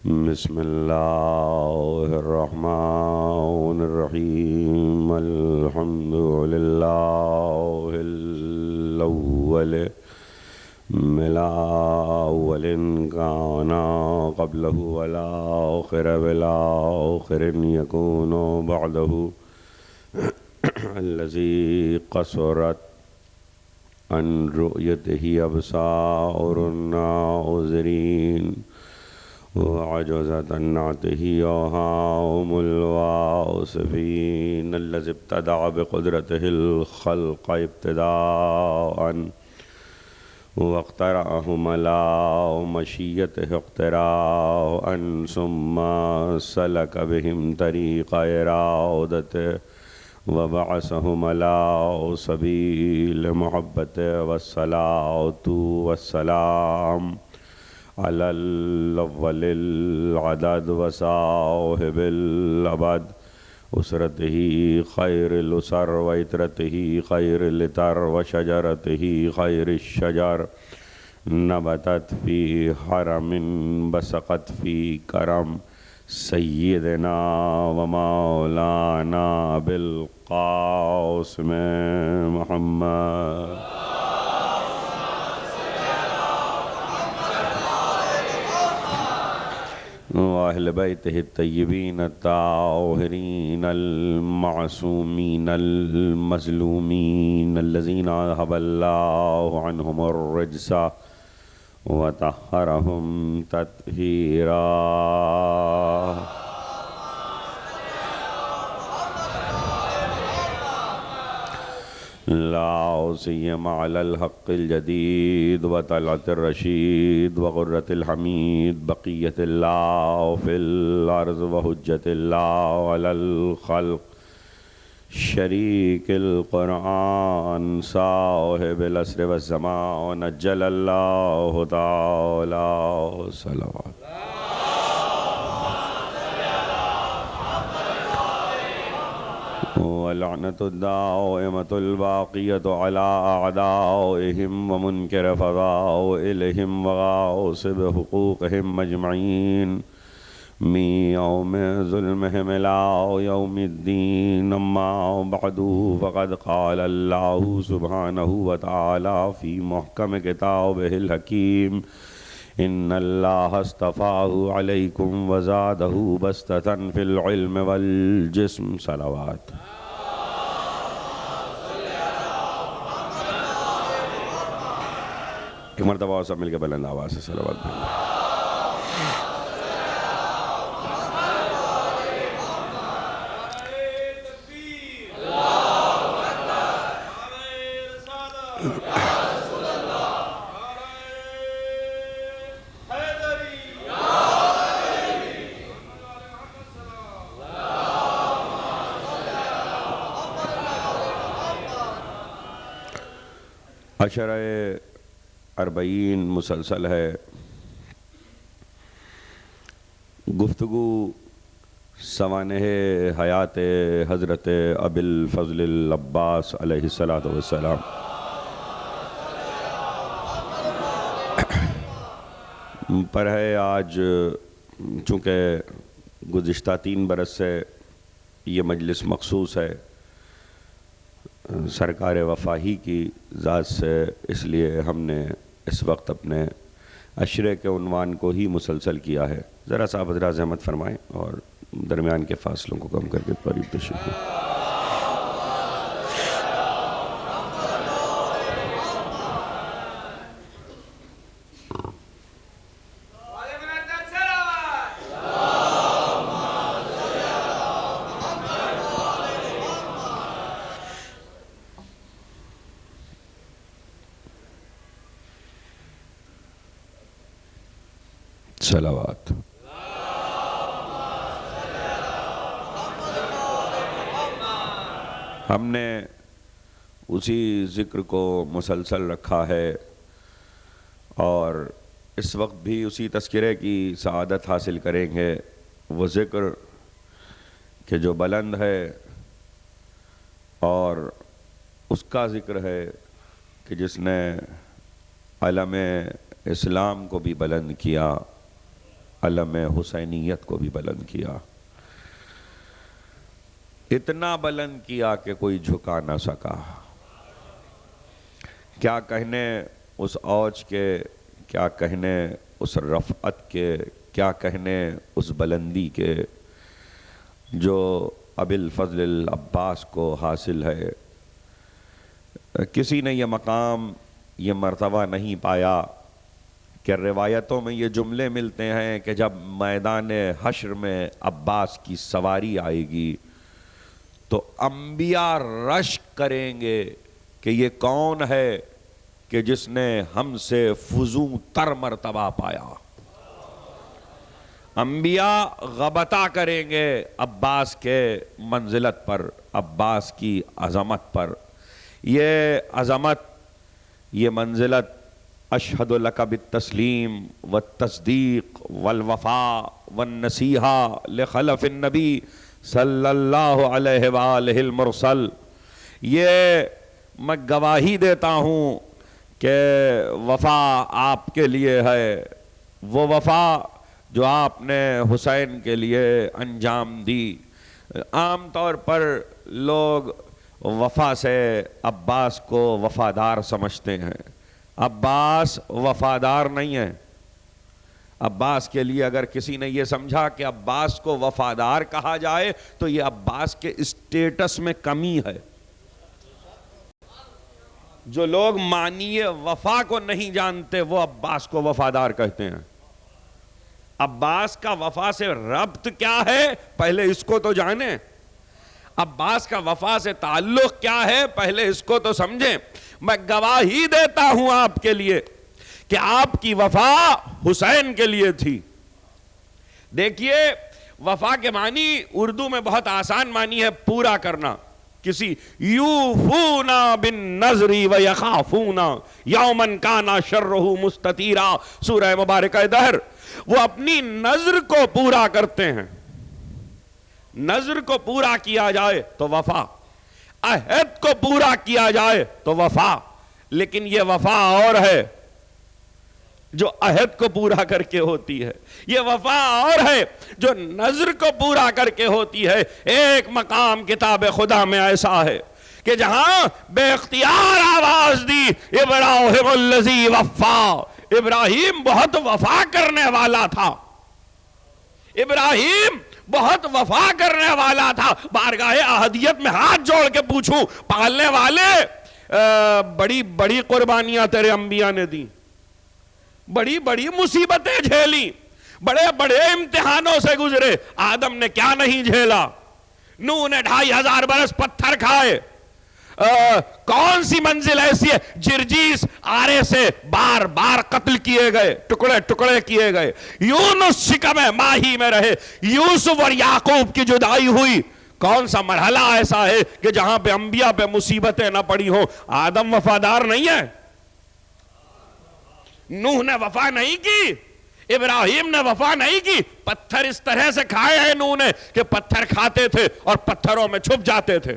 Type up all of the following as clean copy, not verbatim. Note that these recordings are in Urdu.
بسم اللہ الرحمن الرحیم الحمد للہ الأول من أول كان قبله والآخر بالآخر يكون بعده الذي قصرت عن رؤيته أبصار الناظرين وعجزت عن نعته أوهام الواصفين الذي ابتدع بقدرته الخلق ابتداءً واخترعه ملا مشيته اختراعا ثم سلك بهم طريق إرادته وبعثهم على سبيل محبته والصلاة والسلام على الأول العدد وصاحب الأبد أسرته خير الأسر وإترته خير الإتر وشجرته خير الشجر نبتت في حرم بسقت في كرم سيدنا ومولانا بالقاسم محمد وأهل بيته الطيبين الطاهرين المعصومين المظلومين الذين أذهب الله عنهم الرجس وطهرهم تطهيرا لا سيما على الحق الجديد وطلعة الرشيد وغرة الحميد بقية الله في الأرض وحجة الله على الخلق شريك القرآن صاحب العصر والزمان نجل الله تعالى صلوات ولعنة الدائمة الباقية على أعدائهم ومنكر فضائلهم وغاصب حقوقهم أجمعين من يوم ظلمهم إلى يوم الدين أما بعد فقد قال الله سبحانه وتعالى في محكم كتابه الحكيم إن الله اصطفاه عليكم وزاده بسطة في العلم والجسم صلوات ایک مرتبہ سب مل کے بلند آواز سے صلوات پڑھیں عشرہ اربعین مسلسل ہے گفتگو سوانح حیات حضرت ابی الفضل العباس علیہ السلام پر ہے آج چونکہ گزشتہ 3 برس سے یہ مجلس مخصوص ہے سرکار وفاہی کی ذات سے اس لیے ہم نے اس وقت اپنے عشرے کے عنوان کو ہی مسلسل کیا ہے ذرا صاحب حضرات زحمت فرمائیں اور درمیان کے فاصلوں کو کم کر کے قریب تشریف لیں صلوات ہم نے اسی ذکر کو مسلسل رکھا ہے اور اس وقت بھی اسی تذکرے کی سعادت حاصل کریں گے وہ ذکر کہ جو بلند ہے اور اس کا ذکر ہے کہ جس نے علم اسلام کو بھی بلند کیا علم حسینیت کو بھی بلند کیا، اتنا بلند کیا کہ کوئی جھکا نہ سکا۔ کیا کہنے اس اوج کے، کیا کہنے اس رفعت کے، کیا کہنے اس بلندی کے جو ابی الفضل العباس کو حاصل ہے۔ کسی نے یہ مقام، یہ مرتبہ نہیں پایا کہ روایتوں میں یہ جملے ملتے ہیں کہ جب میدان حشر میں عباس کی سواری آئے گی تو انبیاء رشک کریں گے کہ یہ کون ہے کہ جس نے ہم سے فزوں تر مرتبہ پایا۔ انبیاء غبطہ کریں گے عباس کے منزلت پر، عباس کی عظمت پر۔ یہ عظمت، یہ منزلت اشہد لک بالتسلیم والتصدیق والوفاء والنصیحہ لخلف النبی صلی اللہ علیہ وآلہ المرسل، یہ میں گواہی دیتا ہوں کہ وفا آپ کے لیے ہے، وہ وفا جو آپ نے حسین کے لیے انجام دی۔ عام طور پر لوگ وفا سے عباس کو وفادار سمجھتے ہیں، عباس وفادار نہیں ہے۔ عباس کے لیے اگر کسی نے یہ سمجھا کہ عباس کو وفادار کہا جائے تو یہ عباس کے اسٹیٹس میں کمی ہے۔ جو لوگ معنی وفا کو نہیں جانتے وہ عباس کو وفادار کہتے ہیں۔ عباس کا وفا سے ربط کیا ہے پہلے اس کو تو جانیں، عباس کا وفا سے تعلق کیا ہے پہلے اس کو تو سمجھیں۔ میں گواہی دیتا ہوں آپ کے لیے کہ آپ کی وفا حسین کے لیے تھی۔ دیکھیے وفا کے معنی اردو میں بہت آسان معنی ہے، پورا کرنا۔ کسی یوفونا بالنذر ویخافونا یوما کان شرہ مستطیرا، سورہ مبارکہ دہر۔ وہ اپنی نذر کو پورا کرتے ہیں، نذر کو پورا کیا جائے تو وفا، عہد کو پورا کیا جائے تو وفا۔ لیکن یہ وفا اور ہے جو عہد کو پورا کر کے ہوتی ہے، یہ وفا اور ہے جو نذر کو پورا کر کے ہوتی ہے۔ ایک مقام کتاب خدا میں ایسا ہے کہ جہاں بے اختیار آواز دی ابراہیم الذی وفا، ابراہیم بہت وفا کرنے والا تھا، ابراہیم بہت وفا کرنے والا تھا۔ بارگاہ احدیت میں ہاتھ جوڑ کے پوچھوں، پالنے والے بڑی بڑی قربانیاں تیرے انبیاء نے دی، بڑی بڑی مصیبتیں جھیلی، بڑے بڑے امتحانوں سے گزرے، آدم نے کیا نہیں جھیلا؟ نوح نے 2500 برس پتھر کھائے۔ کون سی منزل ایسی ہے؟ جرجیس آرے سے بار بار قتل کیے گئے، ٹکڑے ٹکڑے کیے گئے۔ یونس شکم ماہی میں رہے، یوسف اور یعقوب کی جدائی ہوئی۔ کون سا مرحلہ ایسا ہے کہ جہاں پہ انبیاء پہ مصیبتیں نہ پڑی ہوں؟ آدم وفادار نہیں ہے، نوح نے وفا نہیں کی، ابراہیم نے وفا نہیں کی۔ پتھر اس طرح سے کھائے ہیں نوح نے کہ پتھر کھاتے تھے اور پتھروں میں چھپ جاتے تھے،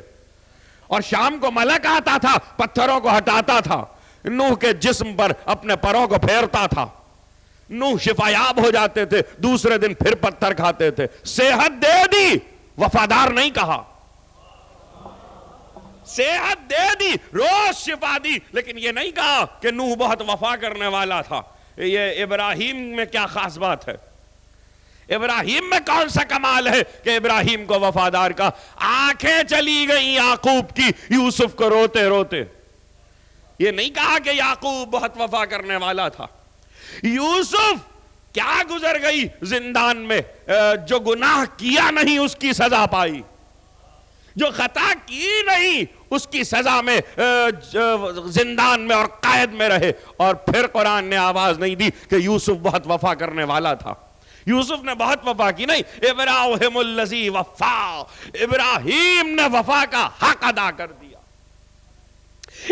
اور شام کو ملک آتا تھا پتھروں کو ہٹاتا تھا، نوح کے جسم پر اپنے پروں کو پھیرتا تھا، نوح شفایاب ہو جاتے تھے، دوسرے دن پھر پتھر کھاتے تھے۔ صحت دے دی، وفادار نہیں کہا، صحت دے دی، روز شفا دی، لیکن یہ نہیں کہا کہ نوح بہت وفا کرنے والا تھا۔ یہ ابراہیم میں کیا خاص بات ہے؟ ابراہیم میں کون سا کمال ہے کہ ابراہیم کو وفادار کا؟ آنکھیں چلی گئیں یعقوب کی یوسف کو روتے روتے۔ یہ نہیں کہا کہ یعقوب بہت وفا کرنے والا تھا۔ یوسف کیا گزر گئی زندان میں، جو گناہ کیا نہیں اس کی سزا پائی، جو خطا کی نہیں اس کی سزا میں زندان میں اور قید میں رہے، اور پھر قرآن نے آواز نہیں دی کہ یوسف بہت وفا کرنے والا تھا۔ یوسف نے بہت وفا کی نہیں، ابراہیم الذی وفا، ابراہیم نے وفا کا حق ادا کر دیا،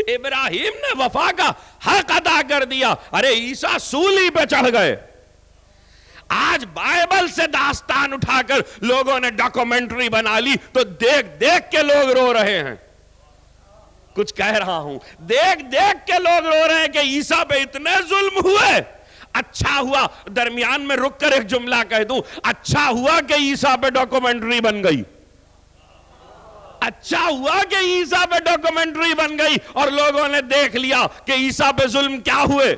ابراہیم نے وفا کا حق ادا کر دیا۔ ارے عیسیٰ سولی پہ چڑھ گئے، آج بائبل سے داستان اٹھا کر لوگوں نے ڈاکومنٹری بنا لی تو دیکھ دیکھ کے لوگ رو رہے ہیں۔ کچھ کہہ رہا ہوں، دیکھ دیکھ کے لوگ رو رہے ہیں کہ عیسیٰ پہ اتنے ظلم ہوئے۔ اچھا ہوا درمیان میں رک کر ایک جملہ کہہ دوں، اچھا ہوا کہ عیسیٰ پہ ڈاکومنٹری بن گئی، اچھا ہوا کہ عیسیٰ پہ ڈاکومنٹری بن گئی اور لوگوں نے دیکھ لیا کہ عیسیٰ پہ ظلم کیا ہوئے۔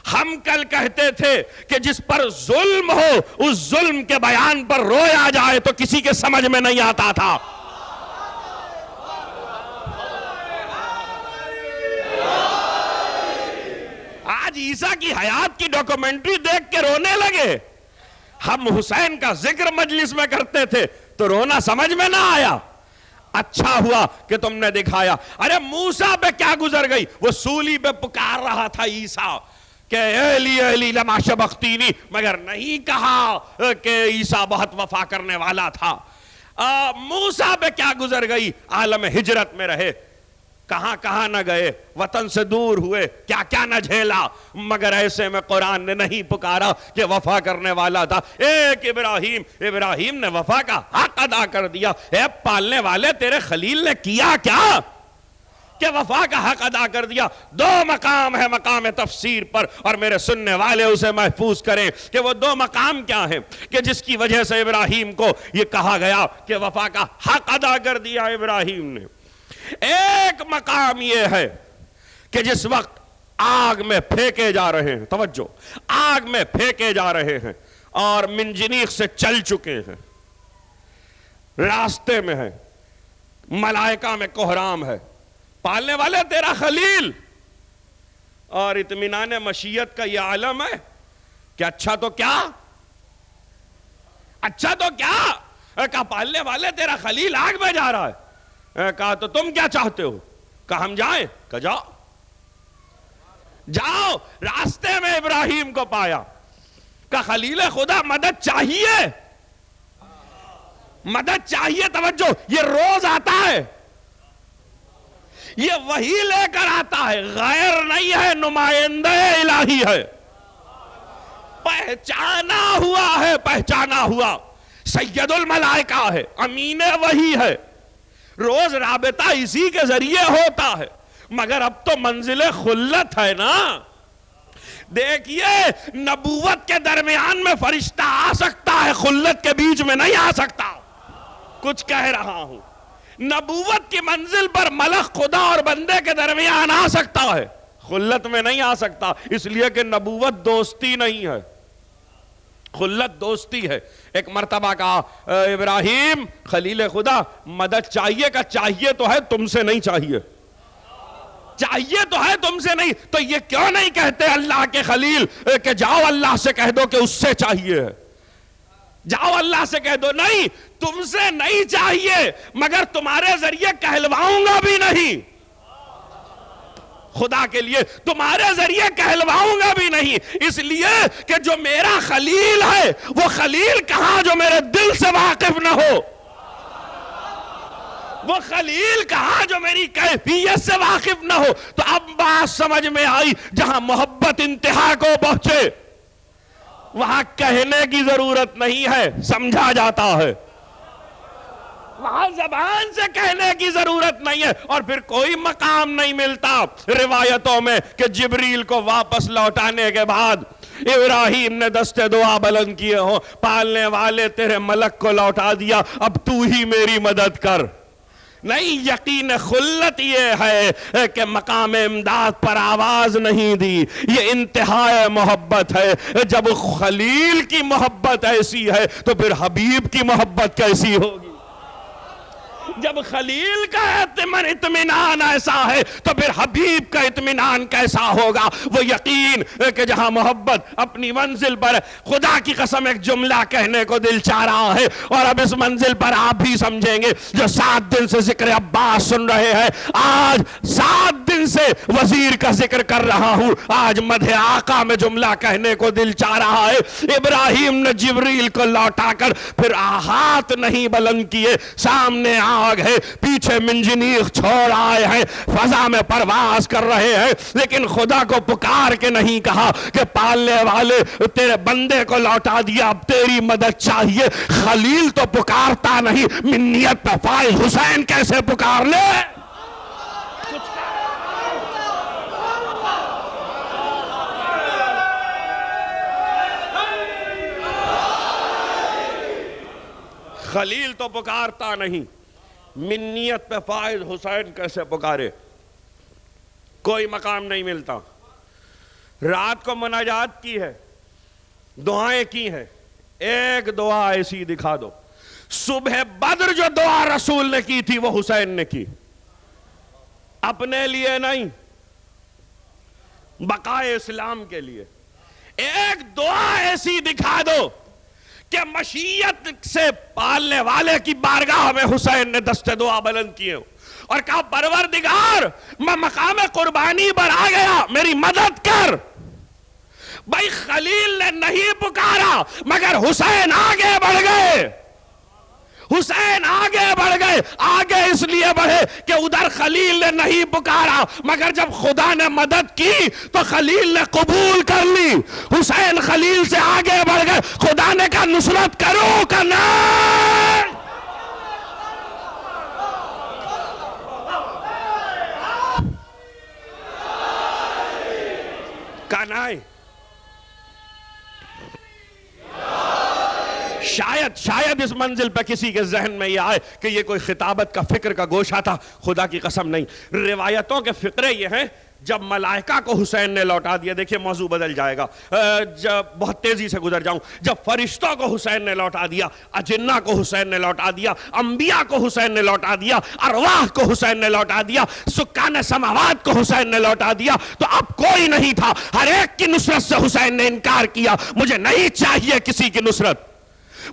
ہم کل کہتے تھے کہ جس پر ظلم ہو اس ظلم کے بیان پر رویا جائے تو کسی کے سمجھ میں نہیں آتا تھا۔ آج عیسیٰ کی حیات کی ڈاکومنٹری دیکھ کے رونے لگے۔ ہم حسین کا ذکر مجلس میں کرتے تھے تو رونا سمجھ میں نہ آیا۔ اچھا ہوا کہ تم نے دکھایا۔ ارے موسیٰ پہ کیا گزر گئی، وہ سولی پہ پکار رہا تھا عیسیٰ کہ ایلی ایلی لما شبختینی، مگر نہیں کہا کہ عیسیٰ بہت وفا کرنے والا تھا۔ موسیٰ پہ کیا گزر گئی، عالم ہجرت میں رہے، کہاں کہاں نہ گئے، وطن سے دور ہوئے، کیا کیا نہ جھیلا، مگر ایسے میں قرآن نے نہیں پکارا کہ وفا کرنے والا تھا۔ ایک ابراہیم نے وفا کا حق ادا کر دیا۔ اے پالنے والے تیرے خلیل نے کیا کیا کہ وفا کا حق ادا کر دیا۔ دو مقام ہے مقام تفسیر پر، اور میرے سننے والے اسے محفوظ کریں کہ وہ دو مقام کیا ہیں کہ جس کی وجہ سے ابراہیم کو یہ کہا گیا کہ وفا کا حق ادا کر دیا ابراہیم نے۔ ایک مقام یہ ہے کہ جس وقت آگ میں پھینکے جا رہے ہیں، توجہ، آگ میں پھینکے جا رہے ہیں اور منجنیق سے چل چکے ہیں، راستے میں ہیں، ملائکہ میں کوہرام ہے، پالنے والے تیرا خلیل، اور اطمینان مشیت کا یہ عالم ہے کہ اچھا تو کیا، اچھا تو کیا، کہا پالنے والے تیرا خلیل آگ میں جا رہا ہے، کہا تو تم کیا چاہتے ہو، کہا ہم جائیں، کہا جاؤ جاؤ۔ راستے میں ابراہیم کو پایا، کہا خلیل خدا مدد چاہیے، مدد چاہیے، توجہ، یہ روز آتا ہے، یہ وہی لے کر آتا ہے، غیر نہیں ہے، نمائندہ الہی ہے، پہچانا ہوا ہے، پہچانا ہوا، سید الملائکہ ہے، امین وہی ہے، روز رابطہ اسی کے ذریعے ہوتا ہے، مگر اب تو منزل خلت ہے نا۔ دیکھیے نبوت کے درمیان میں فرشتہ آ سکتا ہے، خلت کے بیچ میں نہیں آ سکتا، کچھ کہہ رہا ہوں۔ نبوت کی منزل پر ملک خدا اور بندے کے درمیان آ سکتا ہے، خلت میں نہیں آ سکتا، اس لیے کہ نبوت دوستی نہیں ہے، خلت دوستی ہے۔ ایک مرتبہ کہا ابراہیم خلیل خدا مدد چاہیے، کا چاہیے تو ہے، تم سے نہیں چاہیے، چاہیے تو ہے، تم سے نہیں، تو یہ کیوں نہیں کہتے اللہ کے خلیل کہ جاؤ اللہ سے کہہ دو کہ اس سے چاہیے ہے، جاؤ اللہ سے کہہ دو، نہیں تم سے نہیں چاہیے مگر تمہارے ذریعے کہلواؤں گا بھی نہیں، خدا کے لیے تمہارے ذریعے کہلواؤں گا بھی نہیں، اس لیے کہ جو میرا خلیل ہے وہ خلیل کہاں جو میرے دل سے واقف نہ ہو، وہ خلیل کہاں جو میری کیفیت سے واقف نہ ہو۔ تو اب بات سمجھ میں آئی، جہاں محبت انتہا کو پہنچے وہاں کہنے کی ضرورت نہیں ہے، سمجھا جاتا ہے، وہاں زبان سے کہنے کی ضرورت نہیں ہے، اور پھر کوئی مقام نہیں ملتا روایتوں میں کہ جبریل کو واپس لوٹانے کے بعد ابراہیم نے دستے دعا بلند کیے ہوں، پالنے والے تیرے ملک کو لوٹا دیا، اب تو ہی میری مدد کر۔ نہیں، یقین خلت یہ ہے کہ مقام امداد پر آواز نہیں دی، یہ انتہاء محبت ہے۔ جب خلیل کی محبت ایسی ہے تو پھر حبیب کی محبت کیسی ہوگی؟ جب خلیل کا اطمینان ایسا ہے تو پھر حبیب کا اطمینان کیسا ہوگا؟ وہ یقین کہ جہاں محبت اپنی منزل پر، خدا کی قسم ایک جملہ کہنے کو دل چاہ رہا ہے، اور اب اس منزل پر آپ بھی سمجھیں گے، جو 7 دن سے ذکر عباس سن رہے ہیں، آج 7 دن سے وزیر کا ذکر کر رہا ہوں، آج مدح آقا میں جملہ کہنے کو دل چاہ رہا ہے۔ ابراہیم نے جبریل کو لوٹا کر پھر ہاتھ نہیں بلند کیے، سامنے آگ ہے، پیچھے منجنیق چھوڑ آئے ہیں، فضا میں پرواز کر رہے ہیں، لیکن خدا کو پکار کے نہیں کہا کہ پالنے والے تیرے بندے کو لوٹا دیا، اب تیری مدد چاہیے۔ خلیل تو پکارتا نہیں، منیت پہ فائز حسین کیسے پکار لے؟ خلیل تو پکارتا نہیں، منیت پہ فائز حسین کیسے پکارے؟ کوئی مقام نہیں ملتا۔ رات کو مناجات کی ہے، دعائیں کی ہیں، ایک دعا ایسی دکھا دو۔ صبح بدر جو دعا رسول نے کی تھی وہ حسین نے کی، اپنے لیے نہیں، بقائے اسلام کے لیے۔ ایک دعا ایسی دکھا دو کہ مشیت سے پالنے والے کی بارگاہ میں حسین نے دست دعا بلند کیے اور کہا پروردگار میں مقام قربانی پر آ گیا، میری مدد کر۔ بھائی خلیل نے نہیں پکارا مگر حسین آگے بڑھ گئے، حسین آگے بڑھ گئے۔ آگے اس لیے بڑھے کہ ادھر خلیل نے نہیں پکارا مگر جب خدا نے مدد کی تو خلیل نے قبول کر لی۔ حسین خلیل سے آگے بڑھ گئے، خدا نے کہا نصرت کرو کہ نہیں؟ کہا نہیں۔ شاید اس منزل پہ کسی کے ذہن میں یہ آئے کہ یہ کوئی خطابت کا فکر کا گوشہ تھا، خدا کی قسم نہیں۔ روایتوں کے فقرے یہ ہیں، جب ملائکہ کو حسین نے لوٹا دیا، دیکھیں موضوع بدل جائے گا، جب بہت تیزی سے گزر جاؤں، جب فرشتوں کو حسین نے لوٹا دیا، اجنہ کو حسین نے لوٹا دیا، انبیاء کو حسین نے لوٹا دیا، ارواح کو حسین نے لوٹا دیا، سکان سماوات کو حسین نے لوٹا دیا، تو اب کوئی نہیں تھا۔ ہر ایک کی نصرت سے حسین نے انکار کیا۔ مجھے نہیں چاہیے کسی کی نصرت،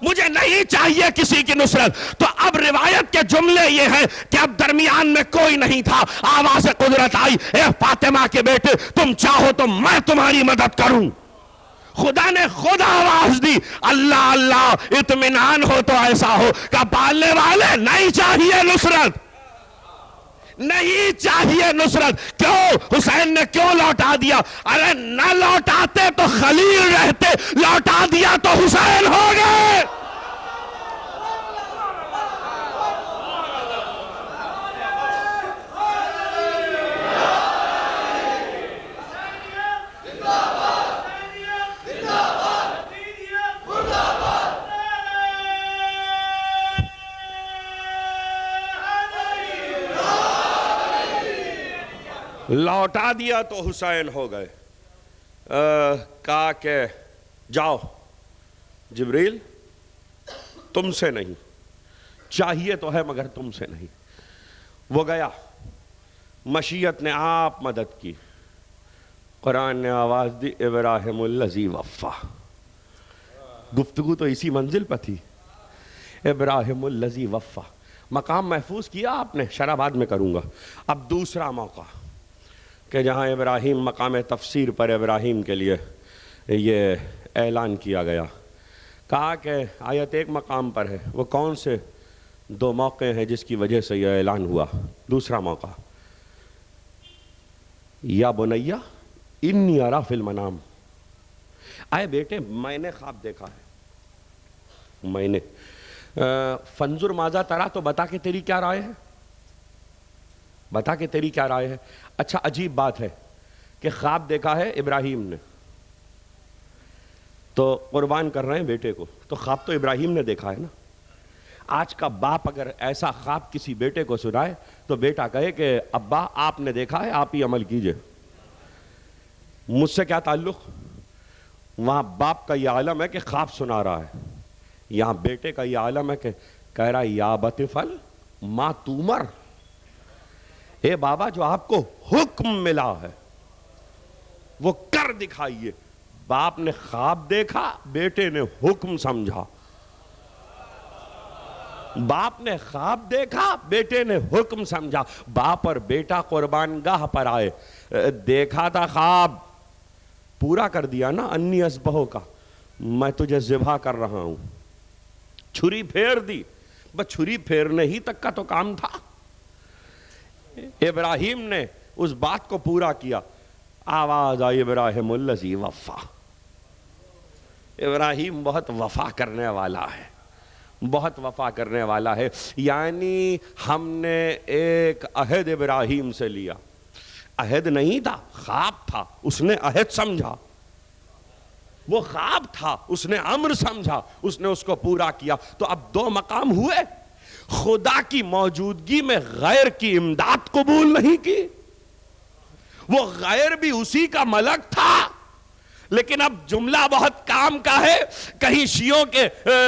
مجھے نہیں چاہیے کسی کی نصرت۔ تو اب روایت کے جملے یہ ہیں کہ اب درمیان میں کوئی نہیں تھا، آواز قدرت آئی، اے فاطمہ کے بیٹے تم چاہو تو میں تمہاری مدد کروں۔ خدا نے خود آواز دی، اللہ اللہ اطمینان ہو تو ایسا ہو کہ پالنے والے نہیں چاہیے نصرت، نہیں چاہیے نصرت۔ کیوں حسین نے کیوں لوٹا دیا؟ ارے نہ لوٹاتے تو خلیل رہتے، لوٹا دیا تو حسین ہو گئے۔ لوٹا دیا تو حسین ہو گئے۔ کہا کہ جاؤ جبریل، تم سے نہیں، چاہیے تو ہے مگر تم سے نہیں۔ وہ گیا، مشیت نے آپ مدد کی، قرآن نے آواز دی ابراہیم الذی وفا۔ گفتگو تو اسی منزل پر تھی، ابراہیم الذی وفا۔ مقام محفوظ کیا آپ نے، شرح بعد میں کروں گا۔ اب دوسرا موقع کہ جہاں ابراہیم مقام تفسیر پر ابراہیم کے لیے یہ اعلان کیا گیا، کہا کہ آیت ایک مقام پر ہے، وہ کون سے دو موقع ہیں جس کی وجہ سے یہ اعلان ہوا؟ دوسرا موقع، یا بنیا انی ارا فی المنام، آئے بیٹے میں نے خواب دیکھا ہے، میں نے فنظر ماذا ترا، تو بتا کہ تیری کیا رائے ہے، بتا کہ تیری کیا رائے ہے۔ اچھا عجیب بات ہے کہ خواب دیکھا ہے ابراہیم نے، تو قربان کر رہے ہیں بیٹے کو، تو خواب تو ابراہیم نے دیکھا ہے نا۔ آج کا باپ اگر ایسا خواب کسی بیٹے کو سنائے تو بیٹا کہے کہ ابا آپ نے دیکھا ہے، آپ ہی عمل کیجئے، مجھ سے کیا تعلق۔ وہاں باپ کا یہ عالم ہے کہ خواب سنا رہا ہے، یہاں بیٹے کا یہ عالم ہے کہ کہہ رہا ہے یا بطفل ما تومر، اے بابا جو آپ کو حکم ملا ہے وہ کر دکھائیے۔ باپ نے خواب دیکھا، بیٹے نے حکم سمجھا۔ باپ نے خواب دیکھا، بیٹے نے حکم سمجھا۔ باپ اور بیٹا قربان گاہ پر آئے، دیکھا تھا خواب، پورا کر دیا نا، انی اذبحو کا، میں تجھے ذبح کر رہا ہوں، چھری پھیر دی، بس چھری پھیرنے ہی تک کا تو کام تھا۔ ابراہیم نے اس بات کو پورا کیا۔ آواز آئی ابراہیم الذی وفا۔ ابراہیم بہت وفا کرنے والا ہے، بہت وفا کرنے والا ہے۔ یعنی ہم نے ایک عہد ابراہیم سے لیا، عہد نہیں تھا، خواب تھا، اس نے عہد سمجھا۔ وہ خواب تھا، اس نے امر سمجھا، اس نے اس کو پورا کیا. تو اب دو مقام ہوئے. خدا کی موجودگی میں غیر کی امداد قبول نہیں کی. وہ غیر بھی اسی کا ملک تھا. لیکن اب جملہ بہت کام کا ہے، کہیں شیعوں کے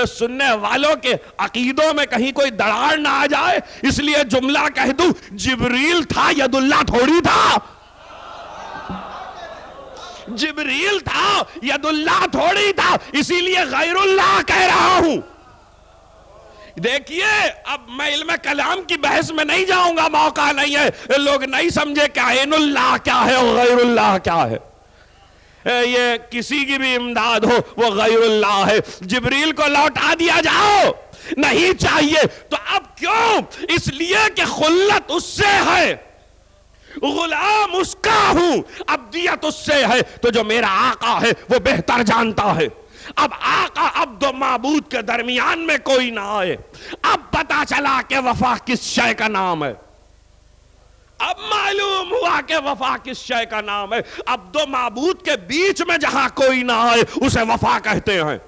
سننے والوں کے عقیدوں میں کہیں کوئی دراڑ نہ آ جائے، اس لیے جملہ کہہ دوں، جبریل تھا، ید اللہ تھوڑی تھا. جبریل تھا، ید اللہ تھوڑی تھا، اسی لیے غیر اللہ کہہ رہا ہوں. دیکھیے اب میں علم کلام کی بحث میں نہیں جاؤں گا، موقع نہیں ہے. لوگ نہیں سمجھے کہ عین اللہ کیا ہے اور غیر اللہ کیا ہے. یہ کسی کی بھی امداد ہو وہ غیر اللہ ہے. جبریل کو لوٹا دیا جاؤ، نہیں چاہیے. تو اب کیوں؟ اس لیے کہ خلت اس سے ہے، غلام اس کا ہوں، عبدیت اس سے ہے. تو جو میرا آقا ہے وہ بہتر جانتا ہے. اب آقا عبد و معبود کے درمیان میں کوئی نہ آئے. اب پتا چلا کہ وفا کس شے کا نام ہے. اب معلوم ہوا کہ وفا کس شے کا نام ہے. عبد و معبود کے بیچ میں جہاں کوئی نہ آئے اسے وفا کہتے ہیں.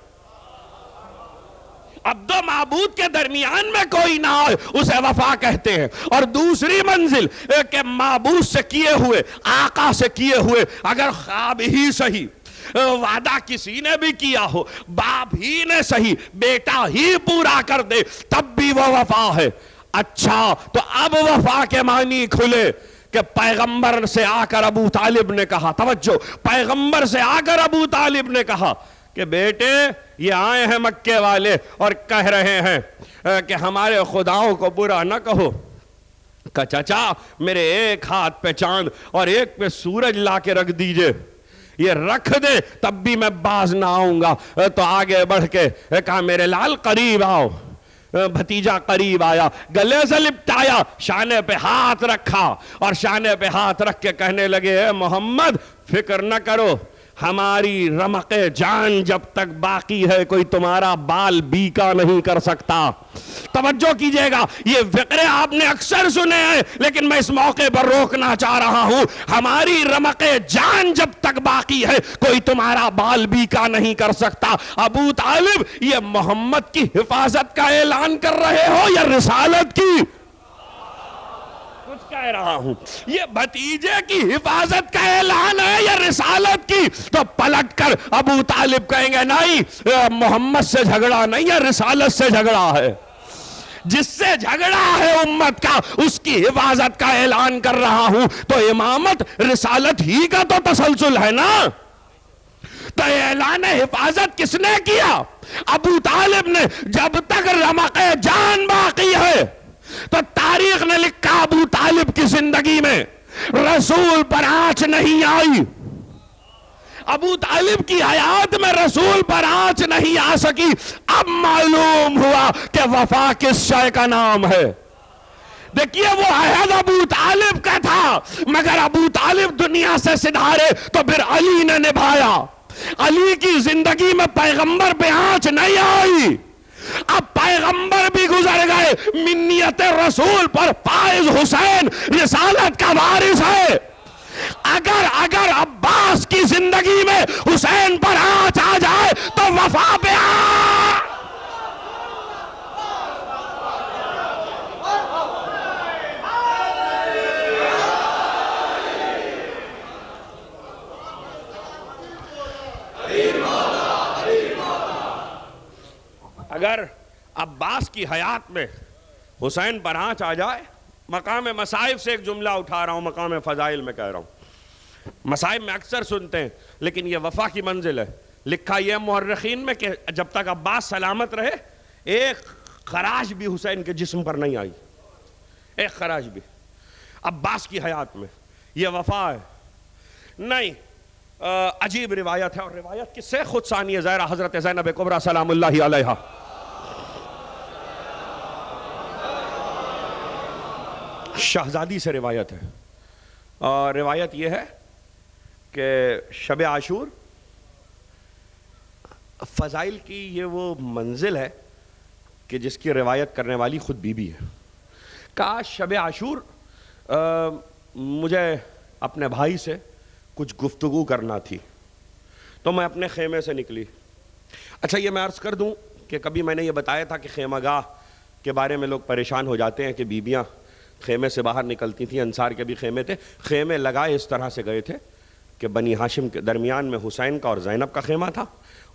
عبد و معبود کے درمیان میں کوئی نہ آئے اسے وفا کہتے ہیں. اور دوسری منزل کہ معبود سے کیے ہوئے، آقا سے کیے ہوئے اگر خواب ہی صحیح، وعدہ کسی نے بھی کیا ہو، باپ ہی نے صحیح بیٹا ہی پورا کر دے، تب بھی وہ وفا ہے. اچھا تو اب وفا کے معنی کھلے کہ پیغمبر سے آ کر ابو طالب نے کہا، توجہ، پیغمبر سے آ کر ابو طالب نے کہا کہ بیٹے یہ آئے ہیں مکے والے اور کہہ رہے ہیں کہ ہمارے خداؤں کو برا نہ کہو. کہ چچا میرے ایک ہاتھ پہ چاند اور ایک پہ سورج لا کے رکھ دیجئے، یہ رکھ دے تب بھی میں باز نہ آؤں گا. تو آگے بڑھ کے کہا میرے لال قریب آؤ. بھتیجا قریب آیا، گلے سے لپٹایا، شانے پہ ہاتھ رکھا اور شانے پہ ہاتھ رکھ کے کہنے لگے اے محمد فکر نہ کرو، ہماری رمق جان جب تک باقی ہے کوئی تمہارا بال بیکا نہیں کر سکتا. توجہ کیجئے گا، یہ فقرے آپ نے اکثر سنے ہیں لیکن میں اس موقع پر روکنا چاہ رہا ہوں. ہماری رمق جان جب تک باقی ہے کوئی تمہارا بال بیکا نہیں کر سکتا. ابو طالب یہ محمد کی حفاظت کا اعلان کر رہے ہو یا رسالت کی؟ کچھ کہہ رہا ہوں، یہ بھتیجے کی حفاظت کا اعلان ہے یا رسالت کی؟ تو پلٹ کر ابو طالب کہیں گے نہیں، محمد سے جھگڑا نہیں ہے، رسالت سے جھگڑا ہے. جس سے جھگڑا ہے امت کا اس کی حفاظت کا اعلان کر رہا ہوں. تو امامت رسالت ہی کا تو تسلسل ہے نا. تو اعلان حفاظت کس نے کیا؟ ابو طالب نے. جب تک رمق جان باقی ہے تو تاریخ نے لکھا ابو طالب کی زندگی میں رسول پر آنچ نہیں آئی. ابو طالب کی حیات میں رسول پر آنچ نہیں آ سکی. اب معلوم ہوا کہ وفا کس شے کا نام ہے. دیکھیے وہ عہد ابو طالب کا تھا، مگر ابو طالب دنیا سے سدھارے تو پھر علی نے نبھایا. علی کی زندگی میں پیغمبر پہ آنچ نہیں آئی. اب پیغمبر بھی گزر گئے، منیت رسول پر فائز حسین رسالت کا وارث ہے. اگر عباس کی زندگی میں حسین پر آنچ آ جائے تو وفا پہ اگر عباس کی حیات میں حسین پر آنچ آ جائے. مقام مصائب سے ایک جملہ اٹھا رہا ہوں، مقام فضائل میں کہہ رہا ہوں. مصائب میں اکثر سنتے ہیں لیکن یہ وفا کی منزل ہے. لکھا یہ مورخین میں کہ جب تک عباس سلامت رہے ایک خراش بھی حسین کے جسم پر نہیں آئی. ایک خراش بھی عباس کی حیات میں. یہ وفا ہے نہیں. عجیب روایت ہے، اور روایت کس سے؟ خود ثانیہ زہرا حضرت زینب کبریٰ سلام اللہ علیہا. شہزادی سے روایت ہے، اور روایت یہ ہے کہ شب عاشور فضائل کی یہ وہ منزل ہے کہ جس کی روایت کرنے والی خود بی بی ہے. کاش شب عاشور مجھے اپنے بھائی سے کچھ گفتگو کرنا تھی. تو میں اپنے خیمے سے نکلی. اچھا یہ میں عرض کر دوں کہ کبھی میں نے یہ بتایا تھا کہ خیمہ گاہ کے بارے میں لوگ پریشان ہو جاتے ہیں کہ بیویاں خیمے سے باہر نکلتی تھیں. انصار کے بھی خیمے تھے. خیمے لگائے اس طرح سے گئے تھے کہ بنی ہاشم کے درمیان میں حسین کا اور زینب کا خیمہ تھا,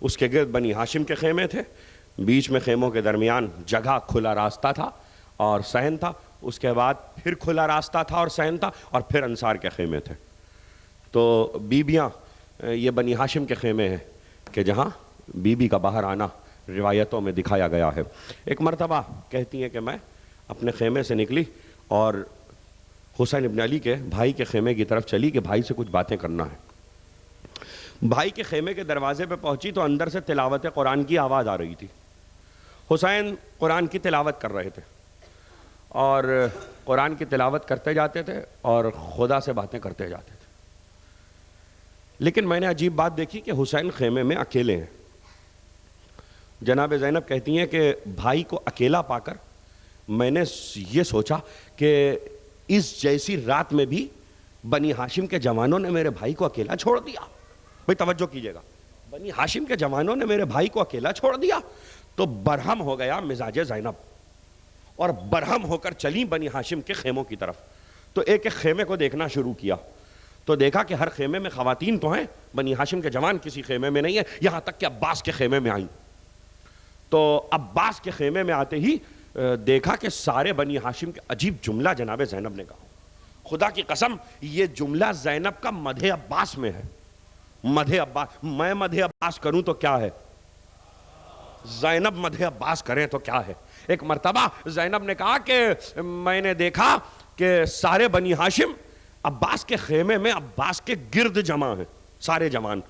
اس کے گرد بنی ہاشم کے خیمے تھے, بیچ میں خیموں کے درمیان جگہ کھلا راستہ تھا اور صحن تھا, اس کے بعد پھر کھلا راستہ تھا اور صحن تھا, اور پھر انصار کے خیمے تھے. تو بیویاں یہ بنی ہاشم کے خیمے ہیں کہ جہاں بیوی کا باہر آنا روایتوں میں دکھایا گیا ہے. ایک مرتبہ کہتی ہیں کہ میں اپنے خیمے سے نکلی اور حسین ابن علی کے بھائی کے خیمے کی طرف چلی کہ بھائی سے کچھ باتیں کرنا ہے. بھائی کے خیمے کے دروازے پہ پہنچی تو اندر سے تلاوت قرآن کی آواز آ رہی تھی. حسین قرآن کی تلاوت کر رہے تھے اور قرآن کی تلاوت کرتے جاتے تھے اور خدا سے باتیں کرتے جاتے تھے. لیکن میں نے عجیب بات دیکھی کہ حسین خیمے میں اکیلے ہیں. جناب زینب کہتی ہیں کہ بھائی کو اکیلا پا کر میں نے یہ سوچا کہ اس جیسی رات میں بھی بنی ہاشم کے جوانوں نے میرے بھائی کو اکیلا چھوڑ دیا. بھئی توجہ کیجئے گا, بنی ہاشم کے جوانوں نے میرے بھائی کو اکیلا چھوڑ دیا. تو برہم ہو گیا مزاج زینب اور برہم ہو کر چلی بنی ہاشم کے خیموں کی طرف. تو ایک ایک خیمے کو دیکھنا شروع کیا تو دیکھا کہ ہر خیمے میں خواتین تو ہیں, بنی ہاشم کے جوان کسی خیمے میں نہیں ہے, یہاں تک کہ عباس کے خیمے میں آئیں. تو عباس کے خیمے میں آتے ہی دیکھا کہ سارے بنی ہاشم کے عجیب جملہ جناب زینب نے کہا. خدا کی قسم یہ جملہ زینب کا مدح عباس میں ہے. مدح عباس, میں مدح عباس کروں تو کیا ہے, زینب مدح عباس کریں تو کیا ہے. ایک مرتبہ زینب نے کہا کہ میں نے دیکھا کہ سارے بنی ہاشم عباس کے خیمے میں عباس کے گرد جمع ہیں, سارے جوان,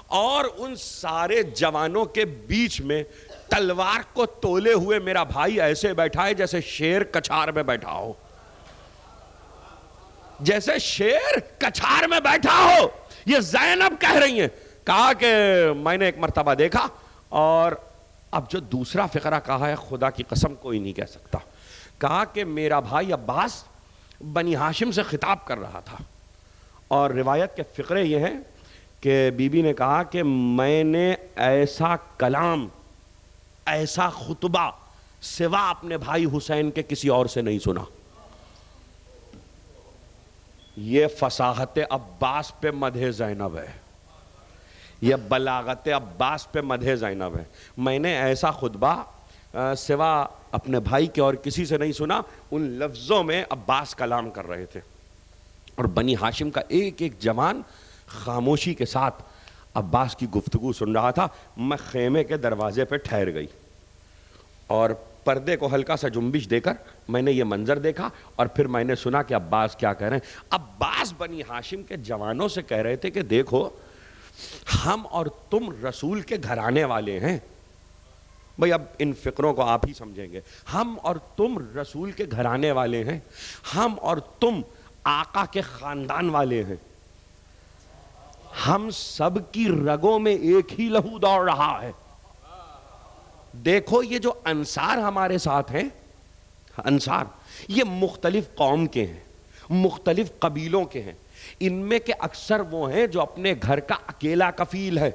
اور ان سارے جوانوں کے بیچ میں تلوار کو تولے ہوئے میرا بھائی ایسے بیٹھا ہے جیسے شیر کچھار میں بیٹھا ہو, جیسے شیر کچھار میں بیٹھا ہو. یہ زینب کہہ رہی ہیں. کہا کہ میں نے ایک مرتبہ دیکھا, اور اب جو دوسرا فقرہ کہا ہے خدا کی قسم کوئی نہیں کہہ سکتا. کہا کہ میرا بھائی عباس بنی ہاشم سے خطاب کر رہا تھا, اور روایت کے فقرے یہ ہیں کہ بی بی نے کہا کہ میں نے ایسا کلام, ایسا خطبہ سوا اپنے بھائی حسین کے کسی اور سے نہیں سنا. یہ فصاحت عباس پہ مدح زینب ہے, یہ بلاغت عباس پہ مدح زینب ہے. میں نے ایسا خطبہ سوا اپنے بھائی کے اور کسی سے نہیں سنا. ان لفظوں میں عباس کلام کر رہے تھے, اور بنی ہاشم کا ایک ایک جوان خاموشی کے ساتھ عباس کی گفتگو سن رہا تھا. میں خیمے کے دروازے پہ ٹھہر گئی اور پردے کو ہلکا سا جنبش دے کر میں نے یہ منظر دیکھا, اور پھر میں نے سنا کہ عباس کیا کہہ رہے ہیں. عباس بنی ہاشم کے جوانوں سے کہہ رہے تھے کہ دیکھو ہم اور تم رسول کے گھرانے والے ہیں. بھئی اب ان فقروں کو آپ ہی سمجھیں گے. ہم اور تم رسول کے گھرانے والے ہیں, ہم اور تم آقا کے خاندان والے ہیں, ہم سب کی رگوں میں ایک ہی لہو دوڑ رہا ہے. دیکھو یہ جو انصار ہمارے ساتھ ہیں, انصار یہ مختلف قوم کے ہیں, مختلف قبیلوں کے ہیں. ان میں کے اکثر وہ ہیں جو اپنے گھر کا اکیلا کفیل ہے.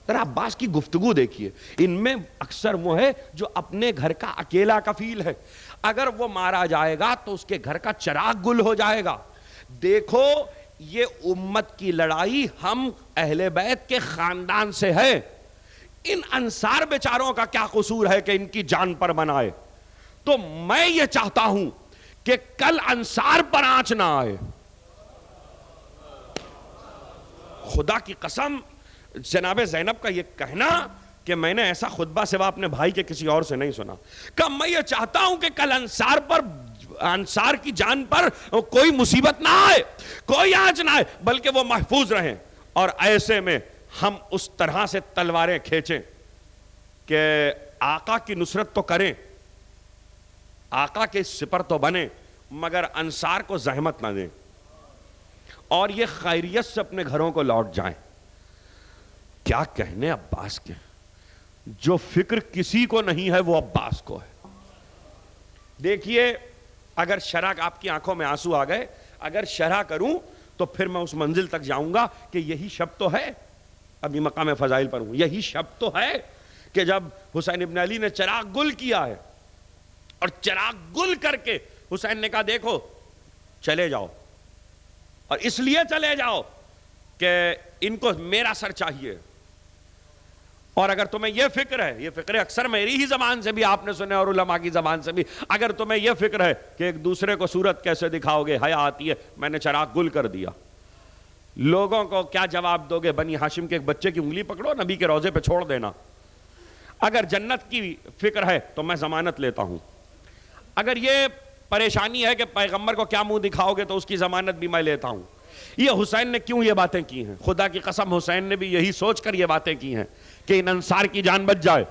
ذرا عباس کی گفتگو دیکھیے, ان میں اکثر وہ ہے جو اپنے گھر کا اکیلا کفیل ہے. اگر وہ مارا جائے گا تو اس کے گھر کا چراغ گل ہو جائے گا. دیکھو یہ امت کی لڑائی ہم اہل بیت کے خاندان سے ہے. ان انصار بیچاروں کا کیا قصور ہے کہ ان کی جان پر بنائے. تو میں یہ چاہتا ہوں کہ کل انصار پر آنچ نہ آئے. خدا کی قسم جناب زینب کا یہ کہنا کہ میں نے ایسا خطبہ سوا اپنے بھائی کے کسی اور سے نہیں سنا, کہ میں یہ چاہتا ہوں کہ کل انصار کی جان پر کوئی مصیبت نہ آئے, کوئی آنچ نہ آئے, بلکہ وہ محفوظ رہیں. اور ایسے میں ہم اس طرح سے تلواریں کھینچیں کہ آقا کی نصرت تو کریں, آقا کے سپر تو بنیں, مگر انصار کو زحمت نہ دیں, اور یہ خیریت سے اپنے گھروں کو لوٹ جائیں. کیا کہنے عباس کے, جو فکر کسی کو نہیں ہے وہ عباس کو ہے. دیکھیے اگر شرح آپ کی آنکھوں میں آنسو آ گئے, اگر شرح کروں تو پھر میں اس منزل تک جاؤں گا کہ یہی شب تو ہے, ابھی مقام فضائل پر ہوں. یہی شب تو ہے کہ جب حسین ابن علی نے چراغ گل کیا ہے, اور چراغ گل کر کے حسین نے کہا دیکھو چلے جاؤ, اور اس لیے چلے جاؤ کہ ان کو میرا سر چاہیے. اور اگر تمہیں یہ فکر ہے, یہ فکر اکثر میری ہی زبان سے بھی آپ نے سنے اور علماء کی زبان سے بھی, اگر تمہیں یہ فکر ہے کہ ایک دوسرے کو صورت کیسے دکھاؤ گے, حیا آتی ہے, میں نے چراغ گل کر دیا, لوگوں کو کیا جواب دو گے؟ بنی ہاشم کے ایک بچے کی انگلی پکڑو, نبی کے روضے پہ چھوڑ دینا. اگر جنت کی فکر ہے تو میں ضمانت لیتا ہوں. اگر یہ پریشانی ہے کہ پیغمبر کو کیا منہ دکھاؤ گے, تو اس کی ضمانت بھی میں لیتا ہوں. یہ حسین نے کیوں یہ باتیں کی ہیں؟ خدا کی قسم حسین نے بھی یہی سوچ کر یہ باتیں کی ہیں کہ ان انصار کی جان بچ جائے.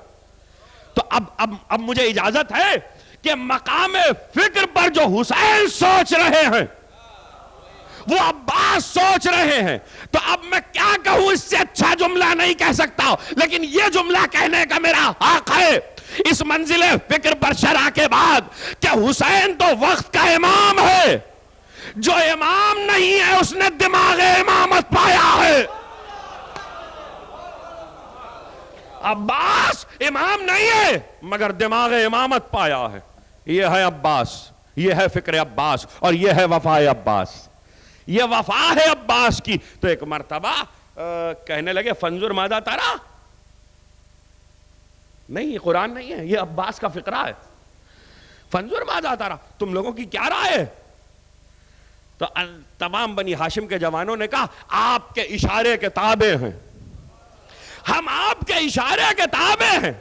تو اب مجھے اجازت ہے کہ مقام فکر پر جو حسین سوچ رہے ہیں وہ عباس سوچ رہے ہیں. تو اب میں کیا کہوں, اس سے اچھا جملہ نہیں کہہ سکتا, لیکن یہ جملہ کہنے کا میرا حق ہے اس منزل فکر پر شرح کے بعد کہ حسین تو وقت کا امام ہے. جو امام نہیں ہے اس نے دماغ امامت پایا ہے. عباس امام نہیں ہے مگر دماغ امامت پایا ہے. یہ ہے عباس, یہ ہے فکر عباس, اور یہ ہے وفا عباس. یہ وفا ہے عباس کی. تو ایک مرتبہ کہنے لگے فنظر ماذا ترى, نہیں یہ قرآن نہیں ہے, یہ عباس کا فقرہ ہے. فنظر ماذا ترى, تم لوگوں کی کیا رائے ہے؟ تو تمام بنی ہاشم کے جوانوں نے کہا آپ کے اشارے کے تابع ہیں, ہم آپ کے اشارے کے تابع ہیں,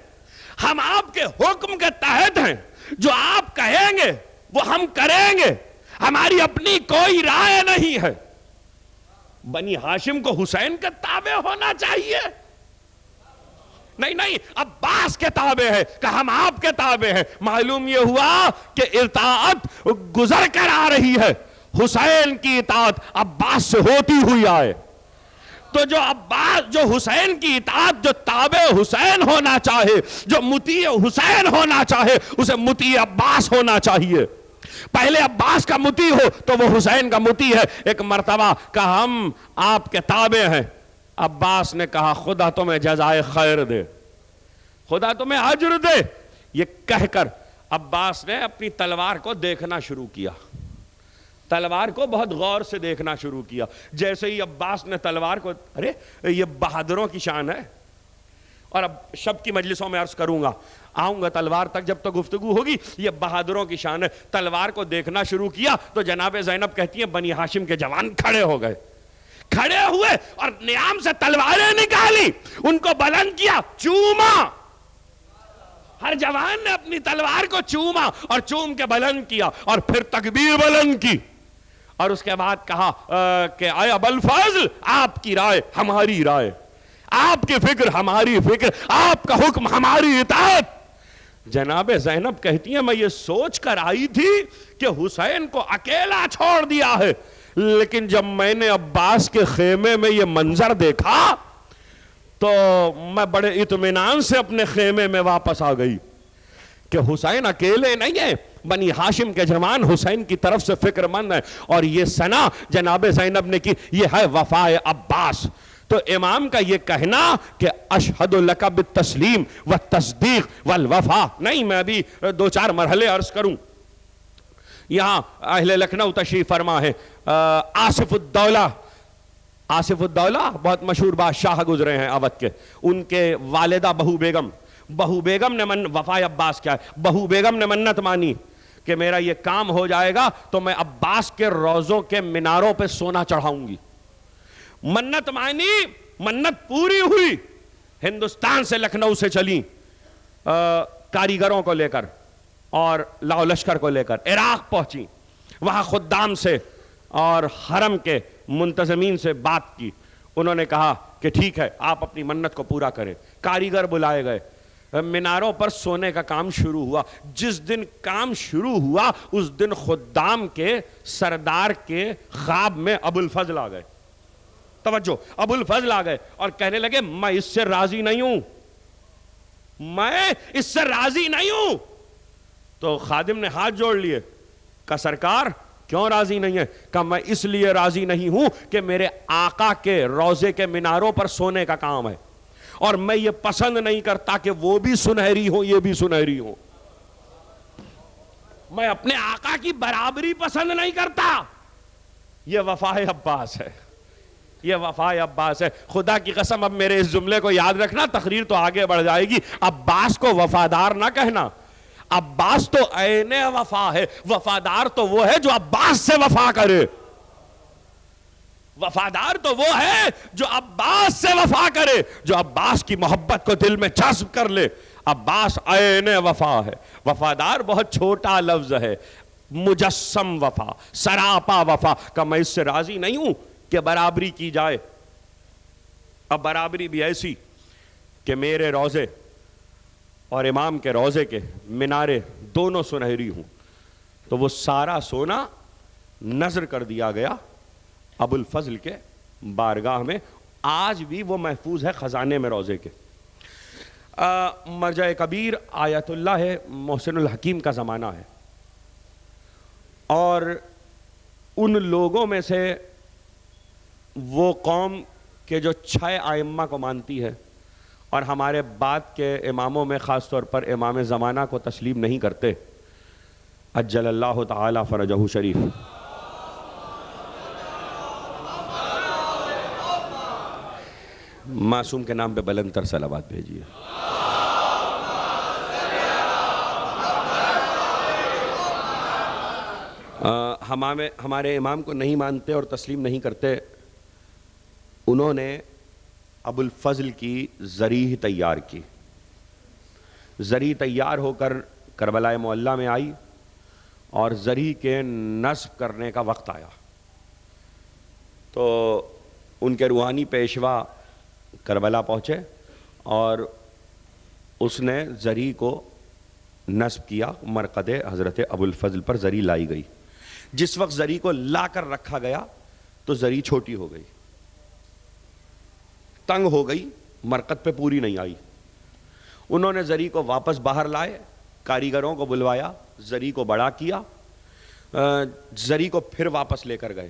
ہم آپ کے حکم کے تحت ہیں, جو آپ کہیں گے وہ ہم کریں گے, ہماری اپنی کوئی رائے نہیں ہے. بنی ہاشم کو حسین کے تابع ہونا چاہیے؟ نہیں, عباس کے تابع ہے کہ ہم آپ کے تابع ہیں. معلوم یہ ہوا کہ اطاعت گزر کر آ رہی ہے, حسین کی اطاعت عباس سے ہوتی ہوئی آئے. تو جو حسین کی اطاعت, جو تابع حسین ہونا چاہے, جو مطیع حسین ہونا چاہے, اسے مطیع عباس ہونا چاہیے. پہلے عباس کا مطیع ہو تو وہ حسین کا مطیع ہے. ایک مرتبہ کہا ہم آپ کے تابع ہیں. عباس نے کہا خدا تمہیں جزائے خیر دے, خدا تمہیں اجر دے. یہ کہہ کر عباس نے اپنی تلوار کو دیکھنا شروع کیا, تلوار کو بہت غور سے دیکھنا شروع کیا. جیسے ہی عباس نے تلوار کو, ارے یہ بہادروں کی شان ہے. اور اب شب کی مجلسوں میں عرض کروں گا, آؤں گا تلوار تک جب تک گفتگو ہوگی, یہ بہادروں کی شان ہے. تلوار کو دیکھنا شروع کیا تو جناب زینب کہتی ہیں بنی ہاشم کے جوان کھڑے ہو گئے, کھڑے ہوئے اور نیام سے تلواریں نکالی, ان کو بلند کیا, چوما. ہر جوان نے اپنی تلوار کو چوما اور چوم کے بلند کیا, اور پھر تکبیر بلند کی, اور اس کے بعد کہا کہ اے ابوالفضل آپ کی رائے ہماری رائے, آپ کی فکر ہماری فکر, آپ کا حکم ہماری اطاعت. جناب زینب کہتی ہیں میں یہ سوچ کر آئی تھی کہ حسین کو اکیلا چھوڑ دیا ہے, لیکن جب میں نے عباس کے خیمے میں یہ منظر دیکھا تو میں بڑے اطمینان سے اپنے خیمے میں واپس آ گئی کہ حسین اکیلے نہیں ہیں, بنی ہاشم کے جوان حسین کی طرف سے فکر مند ہیں. اور یہ ثنا جناب زینب نے کی, یہ ہے وفا عباس. تو امام کا یہ کہنا کہ اشہد لک بالتسلیم والتصدیق والوفا, نہیں میں ابھی 2-4 مرحلے عرض کروں. یہاں اہل لکھنؤ تشریف فرما ہے, آصف الدولہ بہت مشہور بادشاہ گزرے ہیں اودھ کے, ان کے والدہ بہو بیگم نے وفا عباس کیا ہے, بہو بیگم نے منت مانی کہ میرا یہ کام ہو جائے گا تو میں عباس کے روضوں کے میناروں پہ سونا چڑھاؤں گی. منت مانی, منت پوری ہوئی. ہندوستان سے لکھنؤ سے چلی کاریگروں کو لے کر اور لاؤ لشکر کو لے کر عراق پہنچی. وہاں خدام سے اور حرم کے منتظمین سے بات کی. انہوں نے کہا کہ ٹھیک ہے آپ اپنی منت کو پورا کریں. کاریگر بلائے گئے, میناروں پر سونے کا کام شروع ہوا. جس دن کام شروع ہوا اس دن خدام کے سردار کے خواب میں ابوالفضل آ گئے. توجہ, ابوالفضل آ گئے اور کہنے لگے میں اس سے راضی نہیں ہوں, میں اس سے راضی نہیں ہوں. تو خادم نے ہاتھ جوڑ لیے, کہا سرکار کیوں راضی نہیں ہے؟ کہ میں اس لیے راضی نہیں ہوں کہ میرے آقا کے روضے کے میناروں پر سونے کا کام ہے، اور میں یہ پسند نہیں کرتا کہ وہ بھی سنہری ہو یہ بھی سنہری ہو، میں اپنے آقا کی برابری پسند نہیں کرتا۔ یہ وفائے عباس ہے، یہ وفائے عباس ہے۔ خدا کی قسم اب میرے اس جملے کو یاد رکھنا، تقریر تو آگے بڑھ جائے گی۔ عباس کو وفادار نہ کہنا، عباس تو عین وفا ہے، وفادار تو وہ ہے جو عباس سے وفا کرے، وفادار تو وہ ہے جو عباس سے وفا کرے، جو عباس کی محبت کو دل میں جذب کر لے۔ عباس عین وفا ہے۔ وفادار بہت چھوٹا لفظ ہے، مجسم وفا، سراپا وفا، کہ میں اس سے راضی نہیں ہوں کہ برابری کی جائے۔ اب برابری بھی ایسی کہ میرے روزے اور امام کے روزے کے مینارے دونوں سنہری ہوں، تو وہ سارا سونا نذر کر دیا گیا ابو الفضل کے بارگاہ میں۔ آج بھی وہ محفوظ ہے خزانے میں روزے کے۔ مرجع کبیر آیت اللہ ہے، محسن الحکیم کا زمانہ ہے، اور ان لوگوں میں سے وہ قوم کہ جو 6 ائمہ کو مانتی ہے اور ہمارے بعد کے اماموں میں خاص طور پر امام زمانہ کو تسلیم نہیں کرتے، عجل اللہ تعالی فرجہ شریف۔ معصوم کے نام پہ بلند تر صلوات بھیجیے۔ ہمارے امام کو نہیں مانتے اور تسلیم نہیں کرتے، انہوں نے ابو الفضل کی زریح تیار کی، زریح تیار ہو کر کربلا معلیٰ میں آئی، اور زریح کے نصب کرنے کا وقت آیا تو ان کے روحانی پیشوا کربلا پہنچے اور اس نے زریح کو نصب کیا۔ مرقد حضرت ابو الفضل پر زریح لائی گئی۔ جس وقت زریح کو لا کر رکھا گیا تو زریح چھوٹی ہو گئی، تنگ ہو گئی، مرقد پہ پوری نہیں آئی۔ انہوں نے زریح کو واپس باہر لائے، کاریگروں کو بلوایا، زریح کو بڑا کیا، زریح کو پھر واپس لے کر گئے۔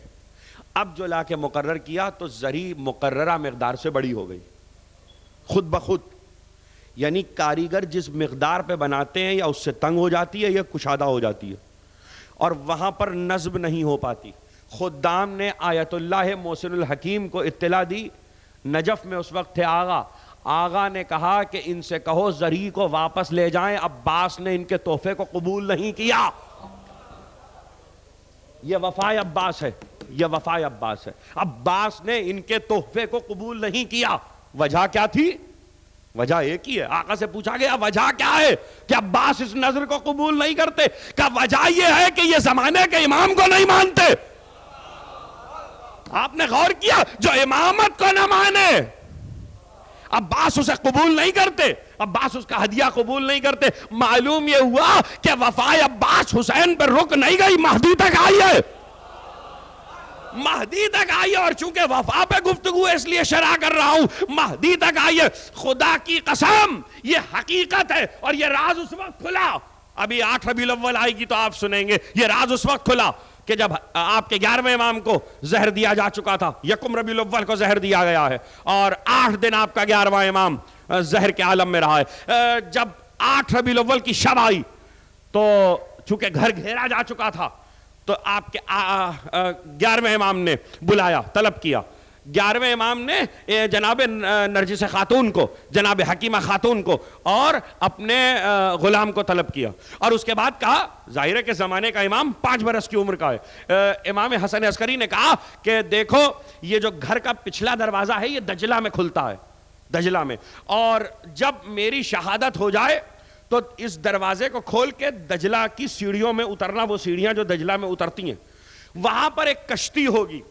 اب جو لا کے مقرر کیا تو زریح مقررہ مقدار سے بڑی ہو گئی خود بخود، یعنی کاریگر جس مقدار پہ بناتے ہیں یا اس سے تنگ ہو جاتی ہے یا کشادہ ہو جاتی ہے، اور وہاں پر نصب نہیں ہو پاتی۔ خدام نے آیت اللہ محسن الحکیم کو اطلاع دی، نجف میں اس وقت تھے آغا نے کہا کہ ان سے کہو زریح کو واپس لے جائیں، عباس نے ان کے تحفے کو قبول نہیں کیا۔ یہ وفائے عباس ہے، یہ وفائے عباس ہے۔ عباس نے ان کے تحفے کو قبول نہیں کیا۔ وجہ کیا تھی؟ وجہ ایک ہی ہے۔ آقا سے پوچھا گیا وجہ کیا ہے کہ عباس اس نظر کو قبول نہیں کرتے؟ کہ وجہ یہ ہے کہ یہ زمانے کے امام کو نہیں مانتے۔ آپ نے غور کیا؟ جو امامت کو نہ مانے، عباس اسے قبول نہیں کرتے، عباس اس کا ہدیہ قبول نہیں کرتے۔ معلوم یہ ہوا کہ وفائے عباس حسین پر رک نہیں گئی، مہدی تک آئی ہے، مہدی تک آئی ہے۔ اور چونکہ وفا پہ گفتگو ہے اس لیے شرح کر رہا ہوں، مہدی تک آئی ہے۔ خدا کی قسم یہ حقیقت ہے، اور یہ راز اس وقت کھلا، ابھی 8 ربیع الاول آئے گی تو آپ سنیں گے، یہ راز اس وقت کھلا کہ جب آپ کے 11ویں امام کو زہر دیا جا چکا تھا، 1 ربیع الاول کو زہر دیا گیا ہے، اور 8 دن آپ کا 11واں امام زہر کے عالم میں رہا ہے۔ جب 8 ربیع الاول کی شب آئی تو چونکہ گھر گھیرا جا چکا تھا تو آپ کے 11ویں امام نے بلایا، طلب کیا۔ 11ویں امام نے جناب نرجس خاتون کو، جناب حکیمہ خاتون کو اور اپنے غلام کو طلب کیا، اور اس کے بعد کہا، ظاہر ہے کہ زمانے کا امام 5 برس کی عمر کا ہے، امام حسن عسکری نے کہا کہ دیکھو یہ جو گھر کا پچھلا دروازہ ہے یہ دجلہ میں کھلتا ہے، دجلہ میں، اور جب میری شہادت ہو جائے تو اس دروازے کو کھول کے دجلہ کی سیڑھیوں میں اترنا، وہ سیڑھیاں جو دجلہ میں اترتی ہیں، وہاں پر ایک کشتی ہوگی،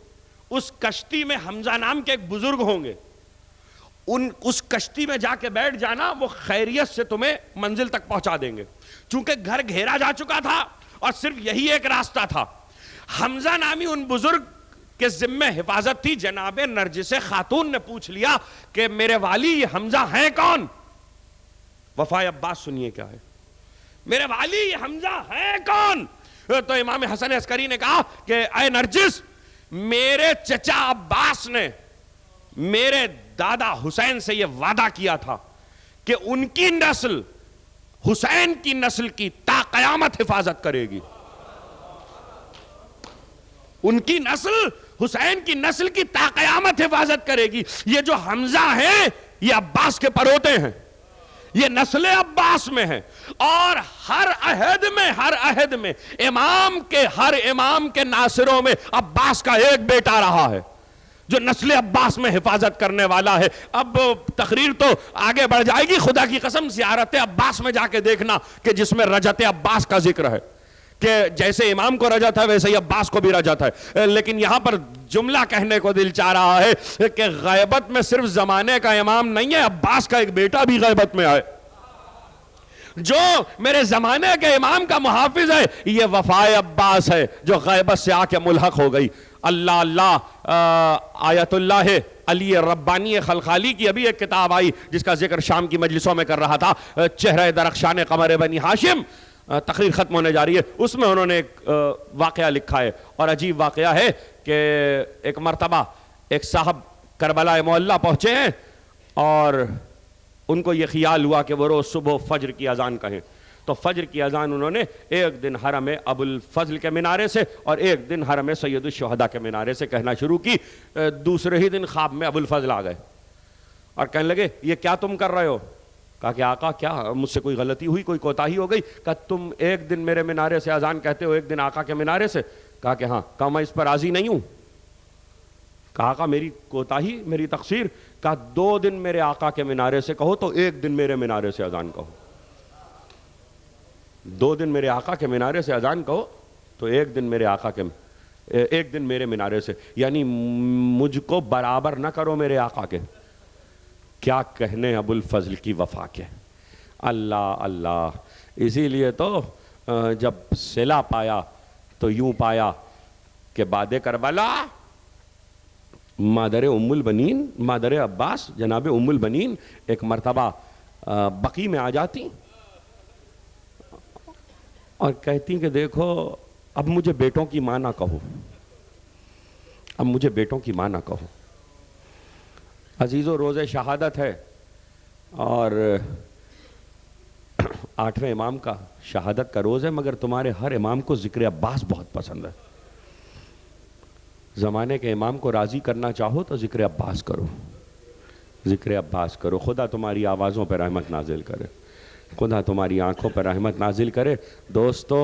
اس کشتی میں حمزہ نام کے ایک بزرگ ہوں گے، اس کشتی میں جا کے بیٹھ جانا، وہ خیریت سے تمہیں منزل تک پہنچا دیں گے۔ چونکہ گھر گھیرا جا چکا تھا اور صرف یہی ایک راستہ تھا، حمزہ نامی ان بزرگ کے ذمہ حفاظت تھی۔ جناب نرجس خاتون نے پوچھ لیا کہ میرے والی یہ حمزہ ہیں کون؟ وفائے عباس سنیے کیا ہے، میرے والی یہ حمزہ ہیں کون؟ تو امام حسن عسکری نے کہا کہ اے نرجس، میرے چچا عباس نے میرے دادا حسین سے یہ وعدہ کیا تھا کہ ان کی نسل حسین کی نسل کی تا قیامت حفاظت کرے گی. ان کی نسل حسین کی نسل کی تا قیامت حفاظت کرے گی. یہ جو حمزہ ہیں یہ عباس کے پروتے ہیں، یہ نسل عباس میں ہے. اور ہر عہد میں ہر امام کے ناصروں میں عباس کا ایک بیٹا رہا ہے جو نسل عباس میں حفاظت کرنے والا ہے. اب تقریر تو آگے بڑھ جائے گی. خدا کی قسم زیارت عباس میں جا کے دیکھنا کہ جس میں رجت عباس کا ذکر ہے کہ جیسے امام کو رجت ہے ویسے ہی عباس کو بھی رجت ہے. لیکن یہاں پر جملہ کہنے کو دل چاہ رہا ہے کہ غیبت میں صرف زمانے کا امام نہیں ہے، عباس کا ایک بیٹا بھی غیبت میں آئے جو میرے زمانے کے امام کا محافظ ہے. یہ وفائے عباس ہے جو غیبت سے آ کے ملحق ہو گئی. اللہ اللہ آیت اللہ علی ربانی خلخالی کی ابھی ایک کتاب آئی جس کا ذکر شام کی مجلسوں میں کر رہا تھا، چہرہ درخشان قمر بنی ہاشم. تقریر ختم ہونے جا رہی ہے، اس میں انہوں نے ایک واقعہ لکھا ہے اور عجیب واقعہ ہے کہ ایک مرتبہ ایک صاحب کربلا معلیٰ پہنچے ہیں اور ان کو یہ خیال ہوا کہ وہ روز صبح فجر کی اذان کہیں. تو فجر کی اذان انہوں نے ایک دن حرم ابو الفضل کے مینارے سے اور ایک دن حرم سید الشہداء کے مینارے سے کہنا شروع کی. دوسرے ہی دن خواب میں ابو الفضل آ گئے اور کہنے لگے یہ کیا تم کر رہے ہو؟ کہا کہ آقا کیا مجھ سے کوئی غلطی ہوئی، کوئی کوتاہی ہو گئی؟ کہا تم ایک دن میرے مینارے سے اذان کہتے ہو، ایک دن آقا کے مینارے سے. کہا کہ ہاں. کہا میں اس پر راضی نہیں ہوں. کہا آقا میری کوتاہی، میری تقصیر. کہا 2 دن میرے آقا کے مینارے سے کہو تو ایک دن میرے مینارے سے اذان کہو. 2 دن میرے آقا کے مینارے سے اذان کہو تو ایک دن میرے مینارے سے. یعنی مجھ کو برابر نہ کرو میرے آقا کے. کیا کہنے ابو الفضل کی وفا کے. اللہ اللہ. اسی لیے تو جب صلہ پایا تو یوں پایا کہ بعد کربلا مادر ام البنین، مادر عباس جناب ام البنین ایک مرتبہ بقی میں آ جاتی اور کہتی کہ دیکھو اب مجھے بیٹوں کی ماں نہ کہو، اب مجھے بیٹوں کی ماں نہ کہو. عزیزو روز شہادت ہے اور 8ویں امام کا شہادت کا روز ہے، مگر تمہارے ہر امام کو ذکر عباس بہت پسند ہے. زمانے کے امام کو راضی کرنا چاہو تو ذکر عباس کرو، ذکر عباس کرو. خدا تمہاری آوازوں پہ رحمت نازل کرے، خدا تمہاری آنکھوں پہ رحمت نازل کرے. دوستو،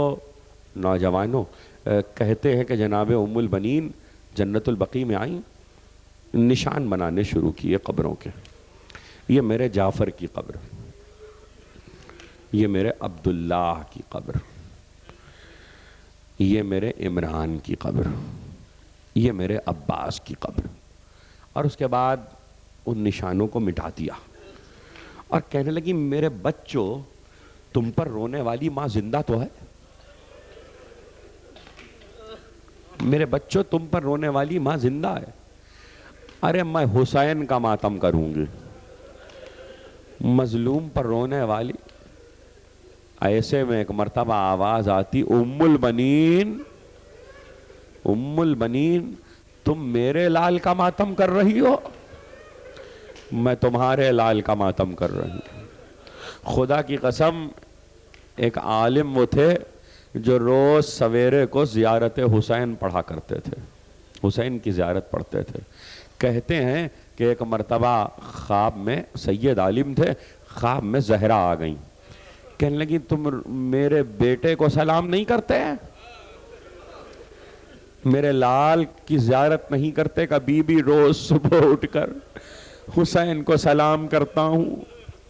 نوجوانوں، کہتے ہیں کہ جناب ام البنین جنت البقیع میں آئیں، نشان بنانے شروع کیے قبروں کے. یہ میرے جعفر کی قبر، یہ میرے عبداللہ کی قبر، یہ میرے عمران کی قبر، یہ میرے عباس کی قبر. اور اس کے بعد ان نشانوں کو مٹا دیا اور کہنے لگی میرے بچوں تم پر رونے والی ماں زندہ تو ہے؟ میرے بچوں تم پر رونے والی ماں زندہ ہے؟ ارے میں حسین کا ماتم کروں گی. مظلوم پر رونے والی. ایسے میں ایک مرتبہ آواز آتی ام البنین، ام البنین تم میرے لال کا ماتم کر رہی ہو؟ میں تمہارے لال کا ماتم کر رہی ہوں. خدا کی قسم ایک عالم وہ تھے جو روز سویرے کو زیارت حسین پڑھا کرتے تھے، حسین کی زیارت پڑھتے تھے. کہتے ہیں کہ ایک مرتبہ خواب میں سید عالم تھے، خواب میں زہرا آ گئیں. کہنے لگی تم میرے بیٹے کو سلام نہیں کرتے ہیں؟ میرے لال کی زیارت نہیں کرتے؟ کہ بی بی روز صبح اٹھ کر حسین کو سلام کرتا ہوں،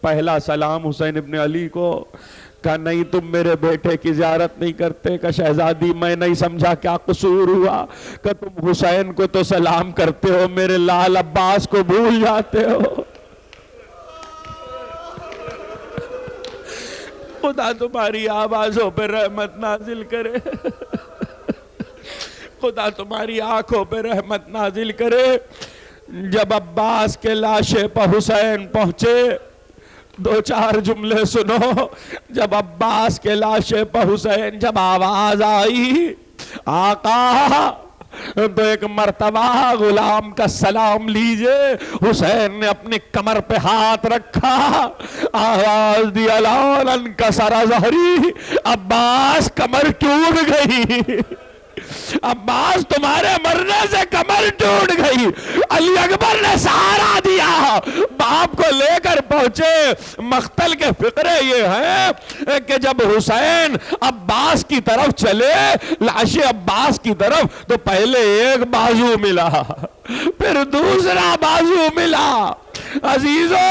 پہلا سلام حسین ابن علی کو. کہا نہیں تم میرے بیٹے کی زیارت نہیں کرتے. کہ شہزادی میں نہیں سمجھا کیا قصور ہوا. کہ تم حسین کو تو سلام کرتے ہو، میرے لال عباس کو بھول جاتے ہو. خدا تمہاری آوازوں پہ رحمت نازل کرے، خدا تمہاری آنکھوں پہ رحمت نازل کرے. جب عباس کے لاشے پہ حسین پہنچے دو چار جملے سنو. جب عباس کے لاشے پہ حسین جب آواز آئی آقا تو ایک مرتبہ غلام کا سلام لیجئے. حسین نے اپنی کمر پہ ہاتھ رکھا, آواز دی الان انکسر ظہری. عباس کمر ٹوٹ گئی, عباس تمہارے مرنے سے کمر ٹوٹ گئی. علی اکبر نے سہارا دیا, باپ کو لے کر پہنچے. مقتل کے فقرے یہ ہیں کہ جب حسین عباس کی طرف چلے, لاش عباس کی طرف, تو پہلے ایک بازو ملا, پھر دوسرا بازو ملا. عزیزو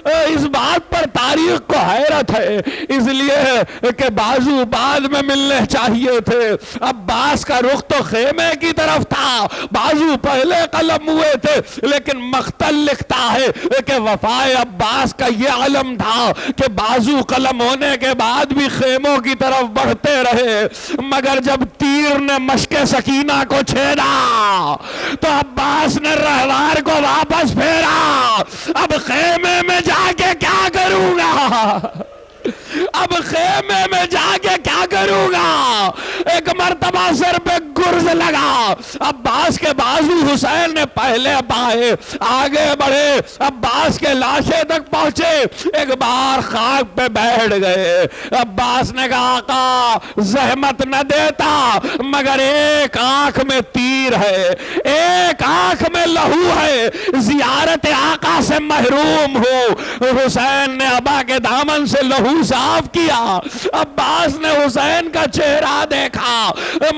اس بات پر تاریخ کو حیرت ہے, اس لیے کہ بازو بعد میں ملنے چاہیے تھے. عباس کا رخ تو خیمے کی طرف تھا, بازو پہلے قلم ہوئے تھے. لیکن مقتل لکھتا ہے کہ وفائے عباس کا یہ علم تھا کہ بازو قلم ہونے کے بعد بھی خیموں کی طرف بڑھتے رہے. مگر جب تیر نے مشک سکینہ کو چھیدا تو عباس نے رہوار کو واپس پھیرا. اب خیمے میں جا کے کیا کروں گا, اب خیمے میں جا کے کیا کروں گا. ایک مرتبہ سر پہ گرز لگا, عباس کے بازو حسین نے پہلے پائے, آگے بڑھے, عباس کے لاشے تک پہنچے, ایک بار خاک پہ بیٹھ گئے. عباس نے کہا آقا زحمت نہ دیتا, مگر ایک آنکھ میں تیر ہے, ایک آنکھ میں لہو ہے, زیارت آقا سے محروم ہو. حسین نے ابا کے دامن سے لہو صاف کیا. عباس نے حسین کا چہرہ دیکھا.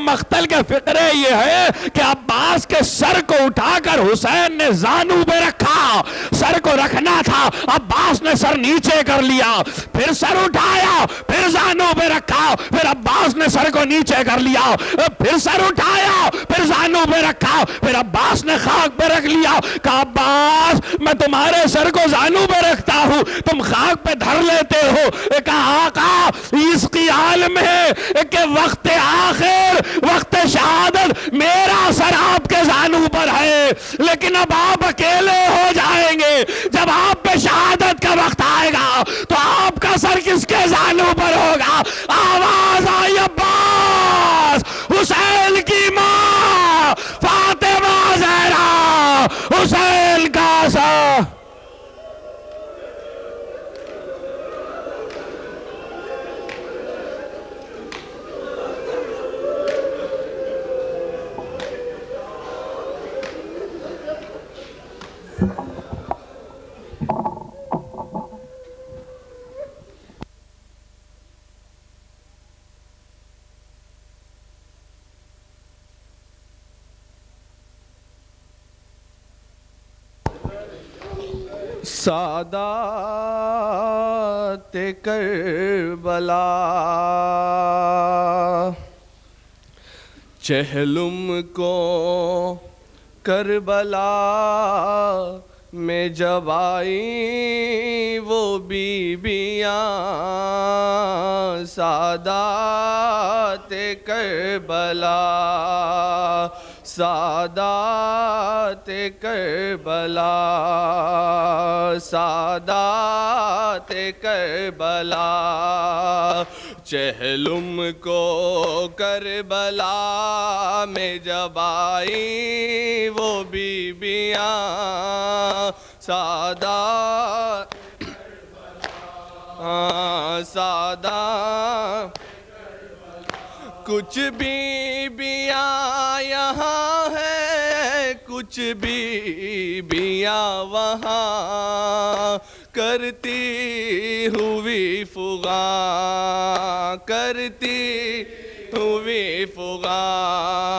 مقتل کے فقرے یہ ہے کہ عباس کے سر کو اٹھا کر حسین نے زانو پہ رکھا. سر کو رکھنا تھا, عباس نے سر نیچے کر لیا, پھر سر اٹھایا, پھر زانو پہ رکھا, پھر عباس نے سر کو نیچے کر لیا, پھر سر اٹھایا, پھر زانو پہ رکھا, پھر عباس نے خاک پہ رکھ لیا. کہا عباس میں تمہارے سر کو زانو پہ رکھتا ہوں, تم خاک پہ دھر لیتے ہو. کہا آقا اس کی عالم ہے کہ وقت آخر, وقت شہادت میرا سر آپ کے زانو پر ہے, لیکن اب آپ اکیلے ہو جائیں گے. جب آپ پہ شہادت کا وقت آئے گا تو آپ کا سر کس کے زانو پر ہوگا. آواز آئی عباس, حسین کی ماں فاطمہ زہرا, حسین کا سر. سادات کربلا چہلم کو کربلا میں جب آئی وہ بیبیاں, سادات کربلا, سادات کربلا, سادات کربلا, چہلم کو کربلا میں جب آئی وہ بیبیاں, سادات سادات. کچھ بیبیاں یہاں ہے, کچھ بیبیاں وہاں, کرتی ہوئی فغاں, کرتی ہوئی فغاں.